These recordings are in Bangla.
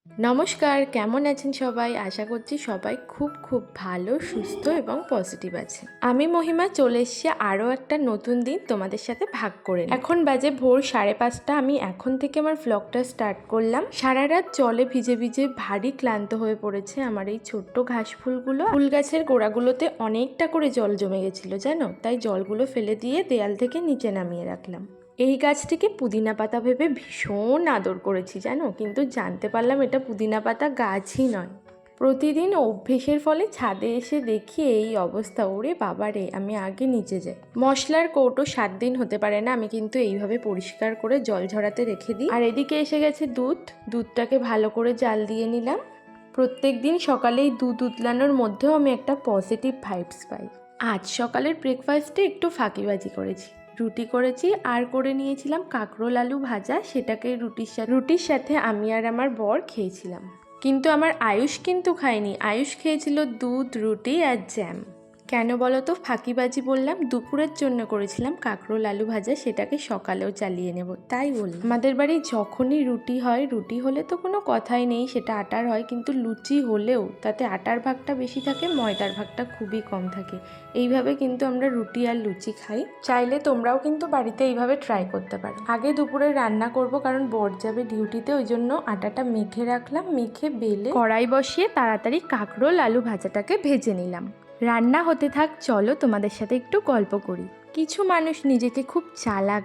নমস্কার, কেমন আছেন সবাই? আশা করছি সবাই খুব ভালো, সুস্থ এবং পজিটিভ আছেন। আমি মহিমা চলে এসেছি আরও একটা নতুন দিন তোমাদের সাথে ভাগ করে। এখন বাজে ভোর 5:30। আমি এখন থেকে আমার ভ্লগটা স্টার্ট করলাম। সারা রাত জলে ভিজে ভিজে ভারী ক্লান্ত হয়ে পড়েছে আমার এই ছোট্ট ঘাস ফুলগুলো। ফুল গাছের গোড়াগুলোতে অনেকটা করে জল জমে গেছিলো জানো, তাই জলগুলো ফেলে দিয়ে দেয়াল থেকে নিচে নামিয়ে রাখলাম। এই গাছটিকে পুদিনা পাতা ভেবে ভীষণ আদর করেছি জানো, কিন্তু জানতে পারলাম এটা পুদিনা পাতা গাছই নয়। প্রতিদিন অভ্যেসের ফলে ছাদে এসে দেখি এই অবস্থা। ওরে বাবারে, আমি আগে নিচে যাই। মশলার কৌটো 7 দিন হতে পারে না, আমি কিন্তু এইভাবে পরিষ্কার করে জল ঝরাতে রেখে দিই। আর এদিকে এসে গেছে দুধটাকে ভালো করে জাল দিয়ে নিলাম। প্রত্যেক দিন সকালে এই দুধ উতলানোর মধ্যেও আমি একটা পজিটিভ ভাইবস পাই। আজ সকালের ব্রেকফাস্টে একটু ফাঁকিবাজি করেছি, রুটি করেছি আর করে নিয়েছিলাম কাঁকরোল আলু ভাজা। সেটাকে রুটির সাথে আমি আর আমার বর খেয়েছিলাম, কিন্তু আমার আয়ুষ কিন্তু খায়নি। আয়ুষ খেয়েছিল দুধ, রুটি আর জ্যাম। কেন বলো তো ফাঁকিবাজি বললাম? দুপুরের জন্য করেছিলাম কাঁকরোল আলু ভাজা, সেটাকে সকালেও চালিয়ে নেব তাই বললাম। আমাদের বাড়ি যখনই রুটি হয়, রুটি হলে তো কোনো কথাই নেই, সেটা আটার হয়, কিন্তু লুচি হলেও তাতে আটার ভাগটা বেশি থাকে, ময়দার ভাগটা খুবই কম থাকে। এইভাবে কিন্তু আমরা রুটি আর লুচি খাই। চাইলে তোমরাও কিন্তু বাড়িতে এইভাবে ট্রাই করতে পারো। আগে দুপুরে রান্না করব, কারণ বর যাবে ডিউটিতে, ওই জন্য আটাটা মেখে রাখলাম। মেখে বেলে কড়াই বসিয়ে তাড়াতাড়ি কাঁকরোল আলু ভাজাটাকে ভেজে নিলাম। রান্না হতে থাক, চলো তোমাদের সাথে একটু গল্প করি। কিছু মানুষ নিজেকে খুব চালাক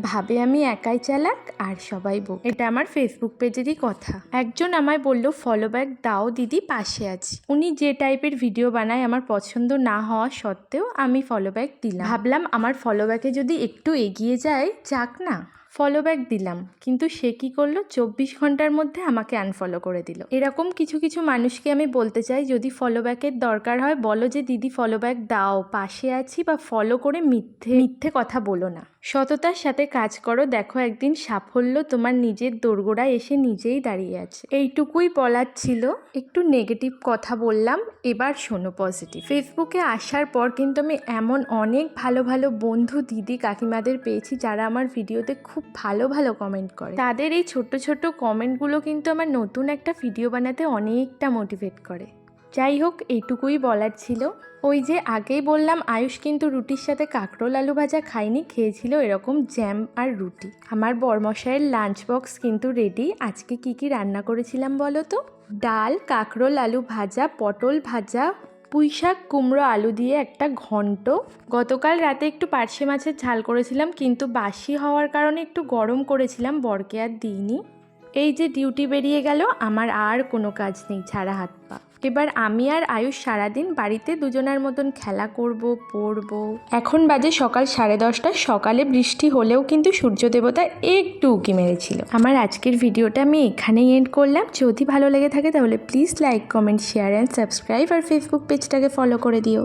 ভাবে আমি একাই চালাক আর সবাই বোকা। এটা আমার ফেসবুক পেজেরই কথা। একজন আমায় বলল, ফলো ব্যাক দাও দিদি, পাশে আছি। উনি যে টাইপের ভিডিও বানায় আমার পছন্দ না হওয়া সত্ত্বেও আমি ফলো ব্যাক দিলাম। ভাবলাম আমার ফলো ব্যাকে যদি একটু এগিয়ে যায়, যাক না। ফলো ব্যাক দিলাম, কিন্তু সে কি করলো, 24 ঘন্টার মধ্যে আমাকে আনফলো করে দিল। এরকম কিছু মানুষকে আমি বলতে চাই, যদি ফলো ব্যাকের দরকার হয় বলো যে দিদি ফলো ব্যাক দাও, পাশে আছি, বা ফলো করে মিথ্যে কথা বলো না। সততার সাথে কাজ করো, দেখো একদিন সাফল্য তোমার নিজের দোরগোড়ায় এসে নিজেই দাঁড়িয়ে আছে। এইটুকুই বলার ছিল। একটু নেগেটিভ কথা বললাম, এবার শোনো পজিটিভ। ফেসবুকে আসার পর কিন্তু আমি এমন অনেক ভালো বন্ধু, দিদি, কাকিমাদের পেয়েছি যারা আমার ভিডিওতে খুব ভালো কমেন্ট করে। তাদের এই ছোট্ট কমেন্টগুলো কিন্তু আমার নতুন একটা ভিডিও বানাতে অনেকটা মোটিভেট করে। যাই হোক, এইটুকুই বলার ছিল। ওই যে আগেই বললাম, আয়ুষ কিন্তু রুটির সাথে কাঁকরোল আলু ভাজা খায়নি, খেয়েছিল এরকম জ্যাম আর রুটি। আমার বরমশাইয়ের লাঞ্চ বক্স কিন্তু রেডি। আজকে কি রান্না করেছিলাম বলো তো? ডাল, কাঁকরোল আলু ভাজা, পটল ভাজা, পুঁইশাক, কুমড়ো, আলু দিয়ে একটা ঘন্ট। গতকাল রাতে একটু পার্শে মাছের ঝাল করেছিলাম, কিন্তু বাসি হওয়ার কারণে একটু গরম করেছিলাম, বরকে আর দিইনি। এই যে ডিউটি বেরিয়ে গেল, আমার আর কোনো কাজ নেই ছাড়া হাত পা। এবার আমি আর আয়ুষ সারাদিন বাড়িতে দুজনার মতন খেলা করব, পড়ব। এখন বাজে সকাল 10:30। সকালে বৃষ্টি হলেও কিন্তু সূর্য দেবতা একটু উঁকি মেরেছিল। আমার আজকের ভিডিওটা আমি এখানেই এন্ড করলাম। যদি ভালো লেগে থাকে তাহলে please like, comment, share and subscribe, আর ফেসবুক পেজটাকে ফলো করে দিও।